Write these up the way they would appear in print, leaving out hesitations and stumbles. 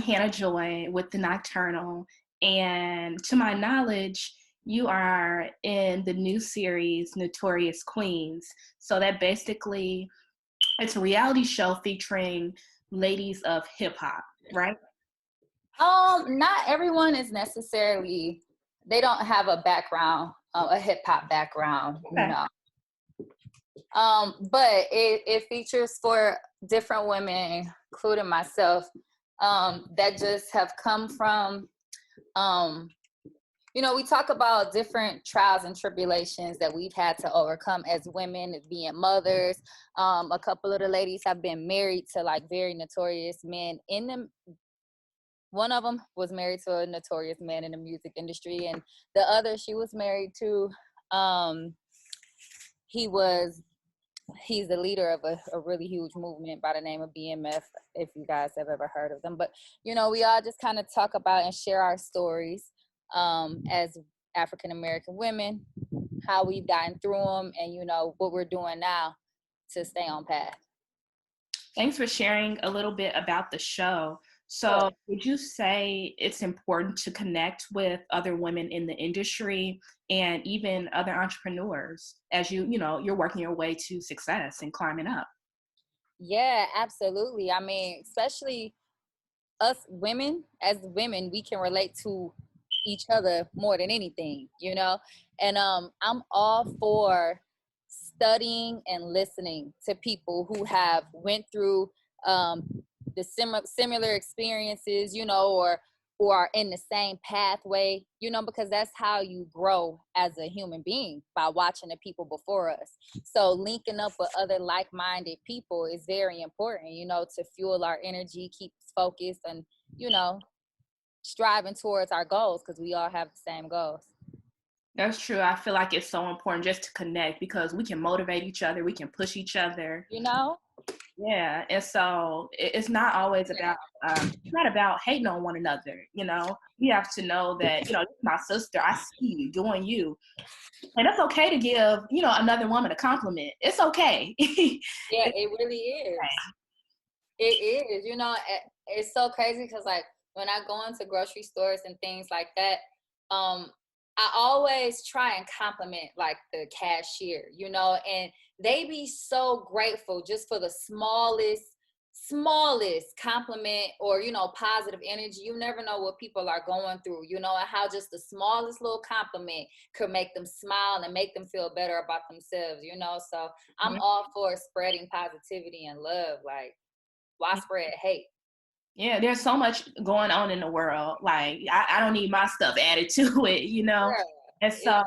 Hannah Joy with the Nocturnal, and to my knowledge, you are in the new series Notorious Queens. So that basically it's a reality show featuring ladies of hip hop, right? Not everyone is necessarily, they don't have a background, a hip hop background, Okay. But it features for different women, including myself, that just have come from, we talk about different trials and tribulations that we've had to overcome as women, as being mothers. A couple of the ladies have been married to like very notorious men in them. One of them was married to a notorious man in the music industry, and the other, she was married to, he's the leader of a really huge movement by the name of BMF, if you guys have ever heard of them. But, we all just kind of talk about and share our stories as African-American women, how we've gotten through them, and, what we're doing now to stay on path. Thanks for sharing a little bit about the show. So would you say it's important to connect with other women in the industry and even other entrepreneurs as you're working your way to success and climbing up? Yeah, absolutely. I mean, especially us women, as women, we can relate to each other more than anything, and I'm all for studying and listening to people who have went through the similar experiences, or who are in the same pathway, because that's how you grow as a human being, by watching the people before us. So linking up with other like-minded people is very important, to fuel our energy, keep us focused, and, striving towards our goals, because we all have the same goals. That's true. I feel like it's so important just to connect, because we can motivate each other, we can push each other. Yeah, and so it's not always about, it's not about hating on one another, We have to know that, this is my sister, I see you doing you. And it's okay to give, another woman a compliment. It's okay. Yeah, it really is. It is, it's so crazy because, like, when I go into grocery stores and things like that, I always try and compliment like the cashier, and they be so grateful just for the smallest compliment or, positive energy. You never know what people are going through, and how just the smallest little compliment could make them smile and make them feel better about themselves, So I'm all for spreading positivity and love. Like, why spread hate? Yeah, there's so much going on in the world. Like, I don't need my stuff added to it, Yeah, And so,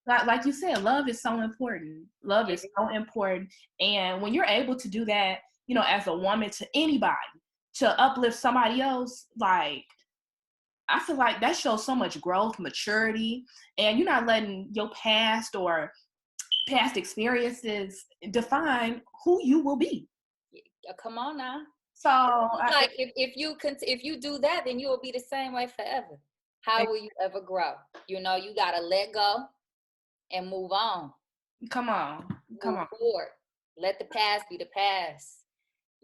like you said, love is so important. Love is so important. And when you're able to do that, as a woman, to anybody, to uplift somebody else, like, I feel like that shows so much growth, maturity, and you're not letting your past or past experiences define who you will be. Come on now. So, like, if you do that, then you will be the same way forever. How will you ever grow? You gotta let go and move on. Come on. Forward. Let the past be the past.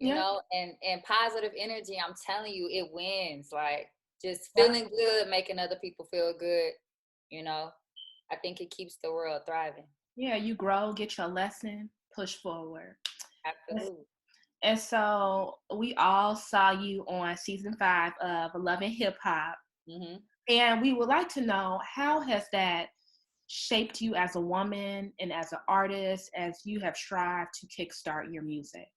And positive energy, I'm telling you, it wins. Like, just feeling good, making other people feel good. I think it keeps the world thriving. Yeah, you grow, get your lesson, push forward. Absolutely. And so we all saw you on season 5 of Love and Hip Hop. Mm-hmm. And we would like to know, how has that shaped you as a woman and as an artist as you have strived to kickstart your music?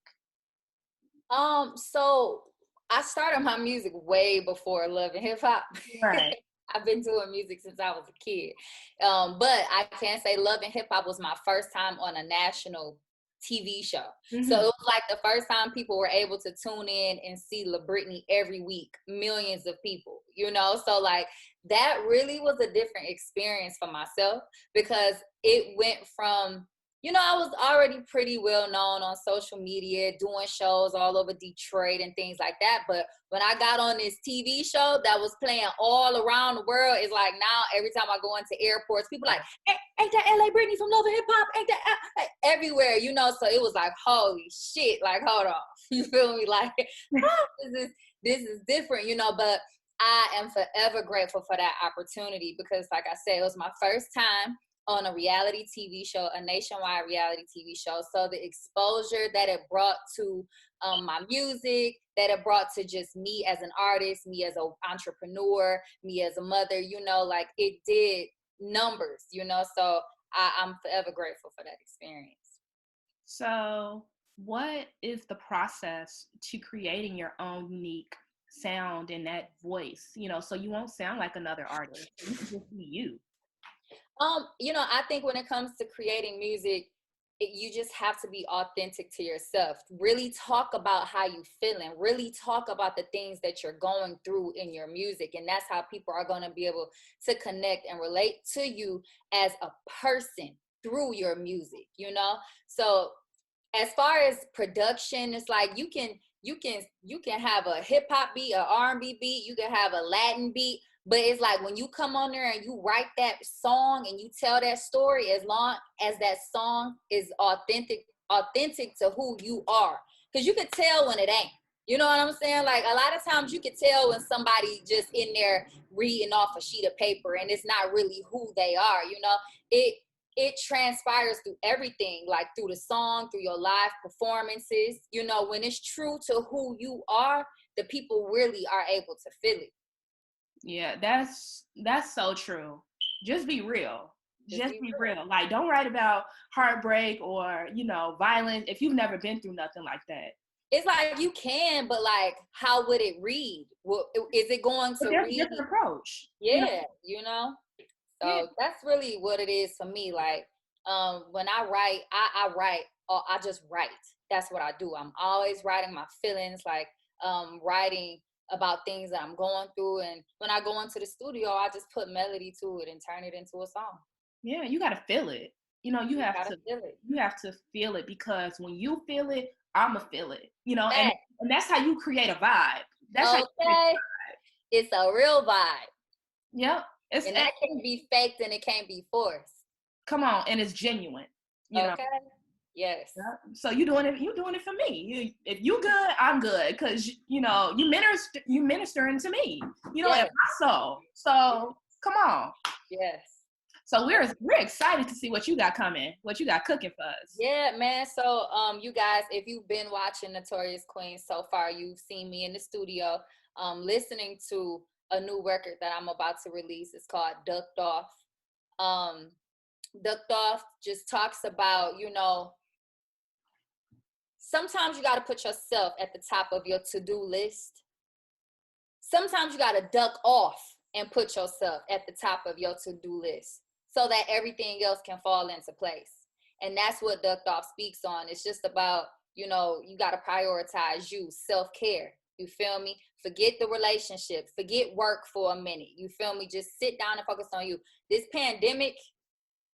So I started my music way before Love and Hip Hop. Right. I've been doing music since I was a kid. But I can say Love and Hip Hop was my first time on a national TV show. Mm-hmm. So it was like the first time people were able to tune in and see La Britney every week, millions of people, So like, that really was a different experience for myself, because it went from I was already pretty well known on social media, doing shows all over Detroit and things like that. But when I got on this TV show that was playing all around the world, it's like now every time I go into airports, people like, hey, ain't that LA Brittany from Love and Hip Hop? Ain't that like, everywhere, So it was like, holy shit, like, hold on. You feel me? Like, this is different, But I am forever grateful for that opportunity because, like I said, it was my first time on a reality TV show, a nationwide reality TV show. So the exposure that it brought to my music, that it brought to just me as an artist, me as an entrepreneur, me as a mother, like it did numbers, So I'm forever grateful for that experience. So what is the process to creating your own unique sound and that voice, so you won't sound like another artist. You can just be you. I think when it comes to creating music, you just have to be authentic to yourself. Really talk about how you feeling. Really talk about the things that you're going through in your music. And that's how people are going to be able to connect and relate to you as a person through your music, So as far as production, it's like you can have a hip hop beat, a R&B beat, you can have a Latin beat, but it's like when you come on there and you write that song and you tell that story, as long as that song is authentic to who you are, because you can tell when it ain't. You know what I'm saying? Like a lot of times you can tell when somebody just in there reading off a sheet of paper and it's not really who they are. It transpires through everything, like through the song, through your live performances. When it's true to who you are, the people really are able to feel it. Yeah, that's so true. Just be real. Just be real. Like, don't write about heartbreak or, violence if you've never been through nothing like that. It's like you can, but like, how would it read? Well, is it going to read? There's a different approach. Yeah, So yeah. That's really what it is for me. Like, when I write, I write, or I just write. That's what I do. I'm always writing my feelings, like writing about things that I'm going through. And when I go into the studio, I just put melody to it and turn it into a song. Yeah, you got to feel it. You have to feel it. You have to feel it, because when you feel it, I'ma feel it. And that's how you create a vibe. That's how you create a vibe. It's a real vibe. Yep. And that can't be faked and it can't be forced. Come on, and it's genuine. Okay. Yes. Yep. So you doing it for me. If you good, I'm good, because you ministering to me. In my soul. So come on. Yes. So we're excited to see what you got coming, what you got cooking for us. Yeah, man. So you guys, if you've been watching Notorious Queen so far, you've seen me in the studio listening to a new record that I'm about to release. It's called Ducked Off. Ducked Off just talks about, sometimes you got to put yourself at the top of your to-do list. Sometimes you got to duck off and put yourself at the top of your to-do list so that everything else can fall into place. And that's what Ducked Off speaks on. It's just about, you got to prioritize you, self-care. You feel me? Forget the relationship. Forget work for a minute. You feel me? Just sit down and focus on you. This pandemic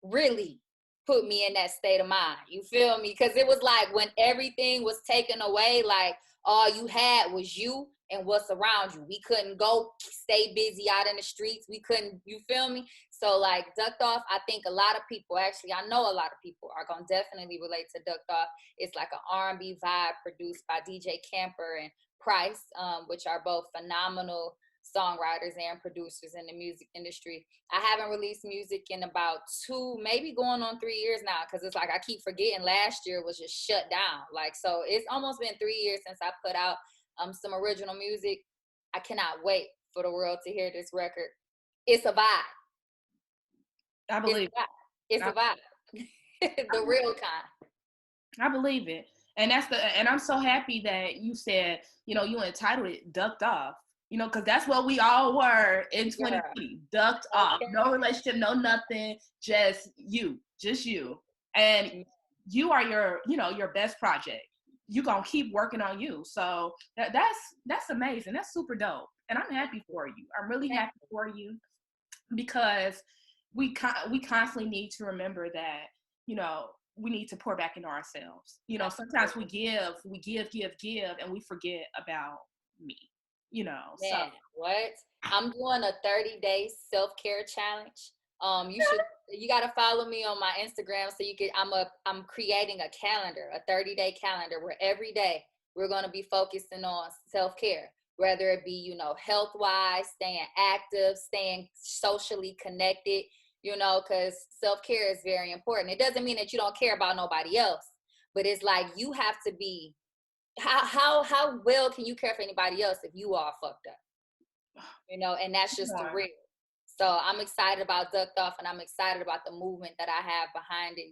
really put me in that state of mind. You feel me? Because it was like when everything was taken away, like all you had was you and what's around you. We couldn't go stay busy out in the streets. We couldn't, you feel me? So like Ducked Off, I think a lot of people, actually, I know a lot of people are going to definitely relate to Ducked Off. It's like an R&B vibe produced by DJ Camper and Price, which are both phenomenal songwriters and producers in the music industry. I haven't released music in about 2, maybe going on 3 years now, because it's like I keep forgetting last year was just shut down. Like, so it's almost been 3 years since I put out some original music. I cannot wait for the world to hear this record. It's a vibe. I believe it's a vibe. The real kind. I believe it. And I'm so happy that you said, you entitled it Ducked Off. Because that's what we all were in 2020. Ducked off. No relationship, no nothing, just you. And you are your best project. You're going to keep working on you. So that's amazing. That's super dope. And I'm happy for you. I'm really happy for you, because we constantly need to remember that, we need to pour back into ourselves. You know, sometimes we give, and we forget about me, you know. So Man, what? I'm doing a 30-day self-care challenge. You gotta follow me on my Instagram so you can I'm creating a calendar, a 30-day calendar where every day we're gonna be focusing on self-care, whether it be, health-wise, staying active, staying socially connected, because self-care is very important. It doesn't mean that you don't care about nobody else, but it's like you have to be how well can you care for anybody else if you are fucked up? And that's just the real. So I'm excited about Ducked Off, and I'm excited about the movement that I have behind it.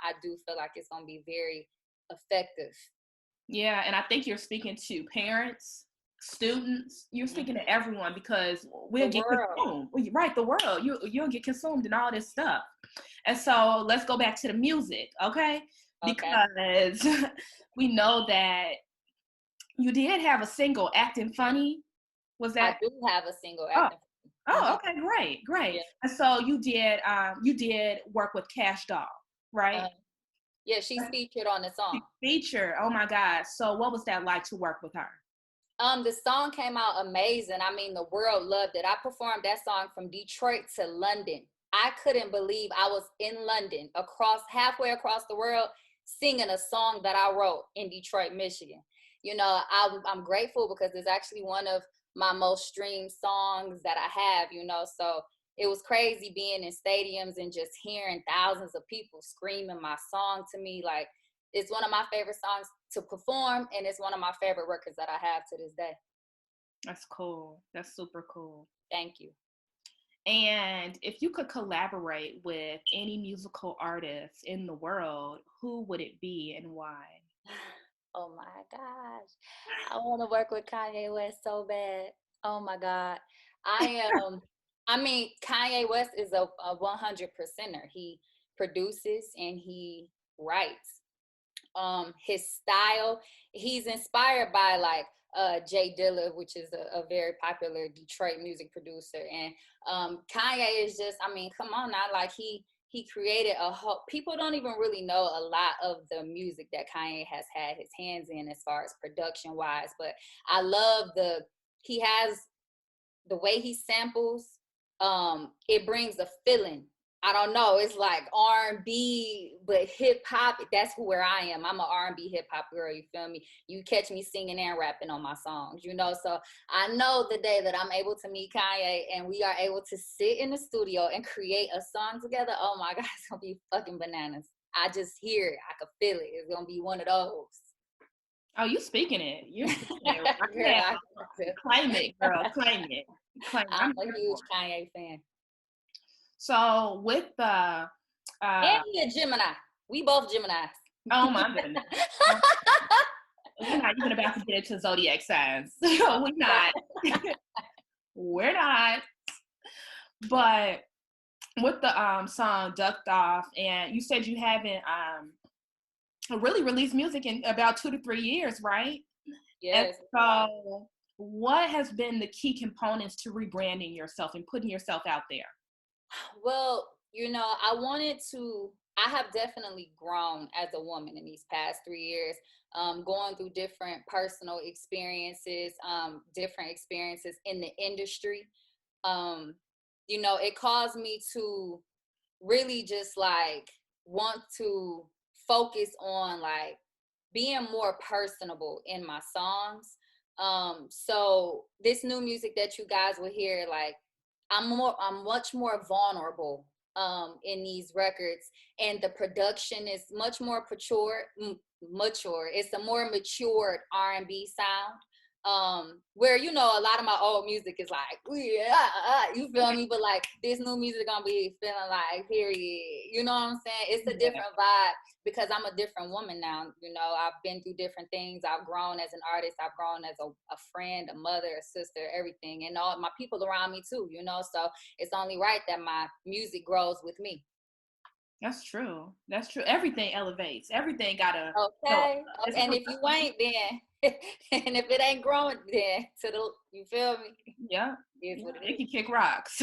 I do feel like it's going to be very effective. Yeah, and I think you're speaking to parents, students, you're speaking to everyone, because we'll get consumed. Right, the world. You'll get consumed in all this stuff. And so let's go back to the music, okay? Because we know that you did have a single, Acting Funny. Was that? I do have a single, Acting Funny. Oh, okay, great. Yeah. And so you did work with Cash Doll, right? Yeah, she's featured on the song. Featured. Oh my God. So what was that like to work with her? The song came out amazing. I mean, the world loved it. I performed that song from Detroit to London. I couldn't believe I was in London, halfway across the world, singing a song that I wrote in Detroit, Michigan. I'm grateful because it's actually one of my most streamed songs that I have, so it was crazy being in stadiums and just hearing thousands of people screaming my song to me. Like, it's one of my favorite songs to perform, and it's one of my favorite records that I have to this day. That's cool. That's super cool. Thank you. And if you could collaborate with any musical artist in the world, who would it be and why? Oh my gosh. I want to work with Kanye West so bad. Oh my God. Kanye West is a 100%er. He produces and he writes. His style, he's inspired by like Jay Dilla, which is a very popular Detroit music producer. And Kanye is just, come on now, like he created a whole, people don't even really know a lot of the music that Kanye has had his hands in as far as production wise, but I love he has the way he samples, it brings a feeling. I don't know, it's like R&B, but hip hop, that's where I am. I'm an R&B hip hop girl, you feel me? You catch me singing and rapping on my songs, so I know the day that I'm able to meet Kanye and we are able to sit in the studio and create a song together, oh my God, it's gonna be fucking bananas. I just hear it, I can feel it. It's gonna be one of those. Oh, you speaking it. You're speaking it. Claim it, girl. Claim it. I'm a huge Kanye fan. So with the and he a Gemini. We both Geminis. Oh my goodness. We're not even about to get into zodiac signs. We're not. We're not. But with the song Ducked Off, and you said you haven't really released music in about 2 to 3 years, right? Yes. And so what has been the key components to rebranding yourself and putting yourself out there? Well, I have definitely grown as a woman in these past 3 years, going through different personal experiences, different experiences in the industry. It caused me to really just like want to focus on like being more personable in my songs. So this new music that you guys will hear, like, I'm much more vulnerable in these records, and the production is much more mature. It's a more matured R&B sound. Where a lot of my old music is like, you feel me? But like this new music gonna be feeling like period. You know what I'm saying? It's a different vibe because I'm a different woman now. I've been through different things. I've grown as an artist. I've grown as a friend, a mother, a sister, everything, and all my people around me too. So it's only right that my music grows with me. That's true. Everything elevates. Everything gotta. Okay. And if you ain't, then and if it ain't growing, then you feel me? Yeah. It can kick rocks.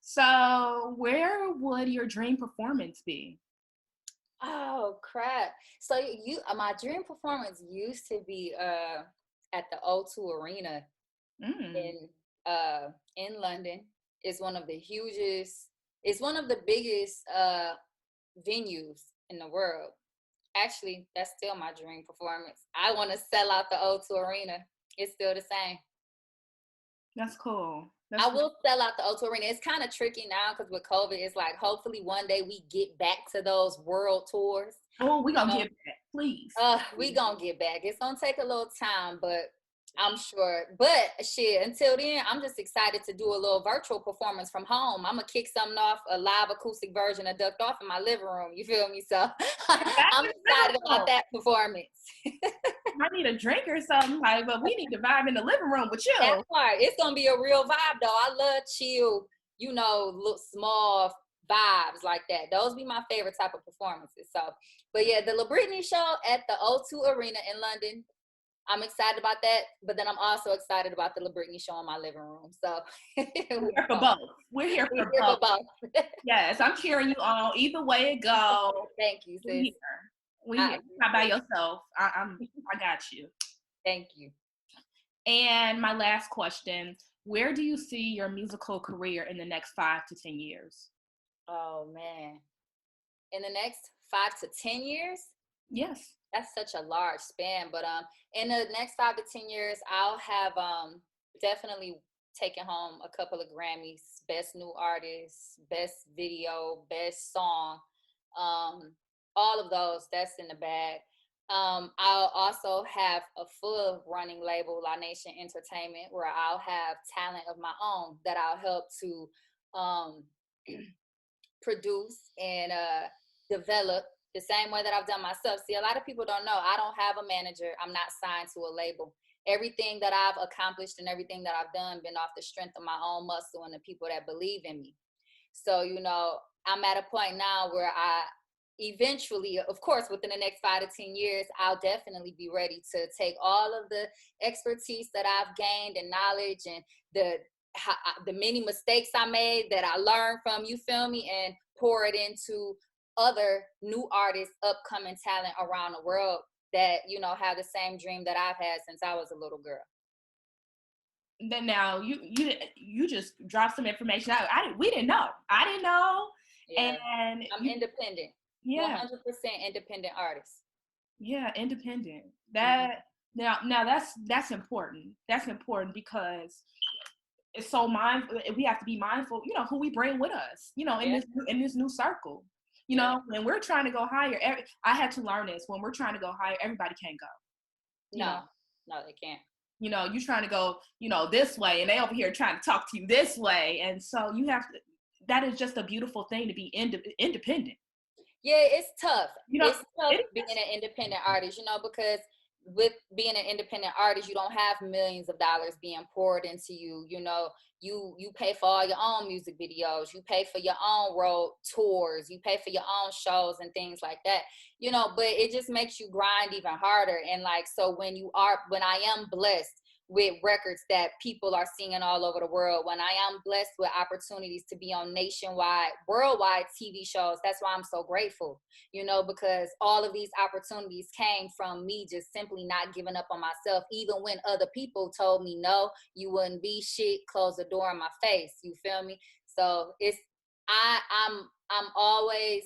So where would your dream performance be? Oh crap! So my dream performance used to be at the O2 Arena Mm, in in London. It's one of the hugest. It's one of the biggest venues in the world. Actually, that's still my dream performance. I want to sell out the O2 Arena. It's still the same. that's cool. I That's will sell out the O2 Arena. It's kind of tricky now because with COVID, it's like hopefully one day we get back to those world tours. oh, we You gonna know, get back, please. we gonna get back. It's gonna take a little time, but I'm sure. But shit, until then, I'm just excited to do a little virtual performance from home. I'm gonna kick something off, a live acoustic version of Ducked Off in my living room. You feel me? So I'm excited about that performance. I need a drink or something, like, but we need to vibe in the living room with you. That part, it's gonna be a real vibe though. I love chill, little small vibes like that. Those be my favorite type of performances. So, but yeah, the La Britney show at the O2 Arena in London. I'm excited about that, but then I'm also excited about the La Britney show in my living room. So We're here for both. We're here for both. Yes, I'm cheering you on. Either way it go. Thank you, sis. We here. Not by yourself. I got you. Thank you. And my last question: where do you see your musical career in the next 5 to 10 years? Oh man, in the next 5 to 10 years? Yes. That's such a large span, but in the next 5 to 10 years, I'll have definitely taken home a couple of Grammys, best new artist, best video, best song, all of those. That's in the bag. I'll also have a full running label, La Nation Entertainment, where I'll have talent of my own that I'll help to um, produce and develop the same way that I've done myself. See, a lot of people don't know I don't have a manager. I'm not signed to a label. Everything that I've accomplished and everything that I've done been off the strength of my own muscle and the people that believe in me. So, I'm at a point now where I eventually, of course, within the next 5 to 10 years, I'll definitely be ready to take all of the expertise that I've gained and knowledge and the many mistakes I made that I learned from, you feel me, and pour it into other new artists, upcoming talent around the world that, have the same dream that I've had since I was a little girl. Then now you just dropped some information out. We didn't know. I didn't know. Yeah. And I'm independent. Yeah. 100% independent artist. Yeah, independent. That now that's important. That's important because it's so mindful. We have to be mindful, who we bring with us, in this new circle. When we're trying to go higher, I had to learn this. When we're trying to go higher, everybody can't go. No, they can't. You're trying to go, this way, and they over here trying to talk to you this way. And so you have to, that is just a beautiful thing to be independent. Yeah, it's tough. It's tough being an independent artist, because with being an independent artist, you don't have millions of dollars being poured into you. You pay for all your own music videos, you pay for your own road tours, you pay for your own shows and things like that. But it just makes you grind even harder. And like, so when I am blessed with records that people are singing all over the world, when I am blessed with opportunities to be on nationwide, worldwide TV shows, that's why I'm so grateful, because all of these opportunities came from me just simply not giving up on myself, even when other people told me, no, you wouldn't be shit, close the door in my face, you feel me? So I'm always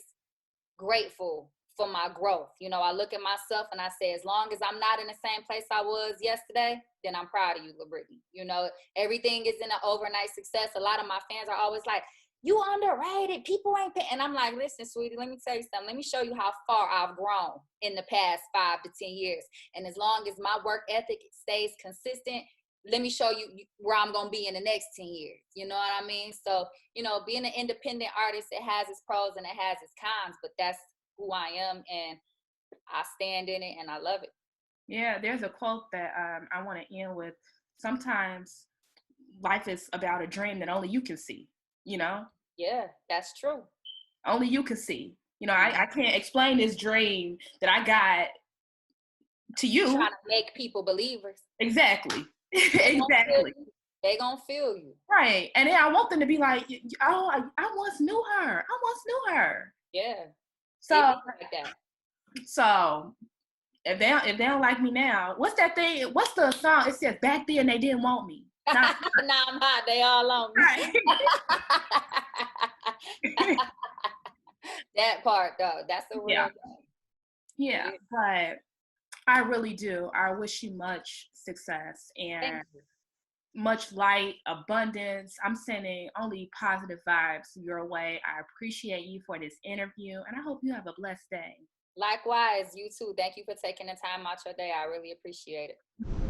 grateful for my growth. I look at myself and I say, as long as I'm not in the same place I was yesterday, then I'm proud of you, La Britney. Everything isn't an overnight success. A lot of my fans are always like, you underrated, people ain't paying. And I'm like, listen, sweetie, let me tell you something. Let me show you how far I've grown in the past 5 to 10 years. And as long as my work ethic stays consistent, let me show you where I'm going to be in the next 10 years. You know what I mean? So, being an independent artist, it has its pros and it has its cons, but that's who I am, and I stand in it, and I love it. Yeah, there's a quote that I want to end with. Sometimes life is about a dream that only you can see, Yeah, that's true. Only you can see. I can't explain this dream that I got to you. Trying to make people believers. Exactly. Exactly. They gonna feel you. Right. And then I want them to be like, oh, I once knew her. Yeah. They So be like that. so if they don't like me now, what's that thing? What's the song? It says back then they didn't want me. Now, Now I'm hot. They all on me. right. That part though, that's a real Yeah. thing. Yeah. But I really do. I wish you much success Thank and you. much light, abundance. I'm sending only positive vibes your way. I appreciate you for this interview, and I hope you have a blessed day. Likewise, you too. Thank you for taking the time out your day. I really appreciate it.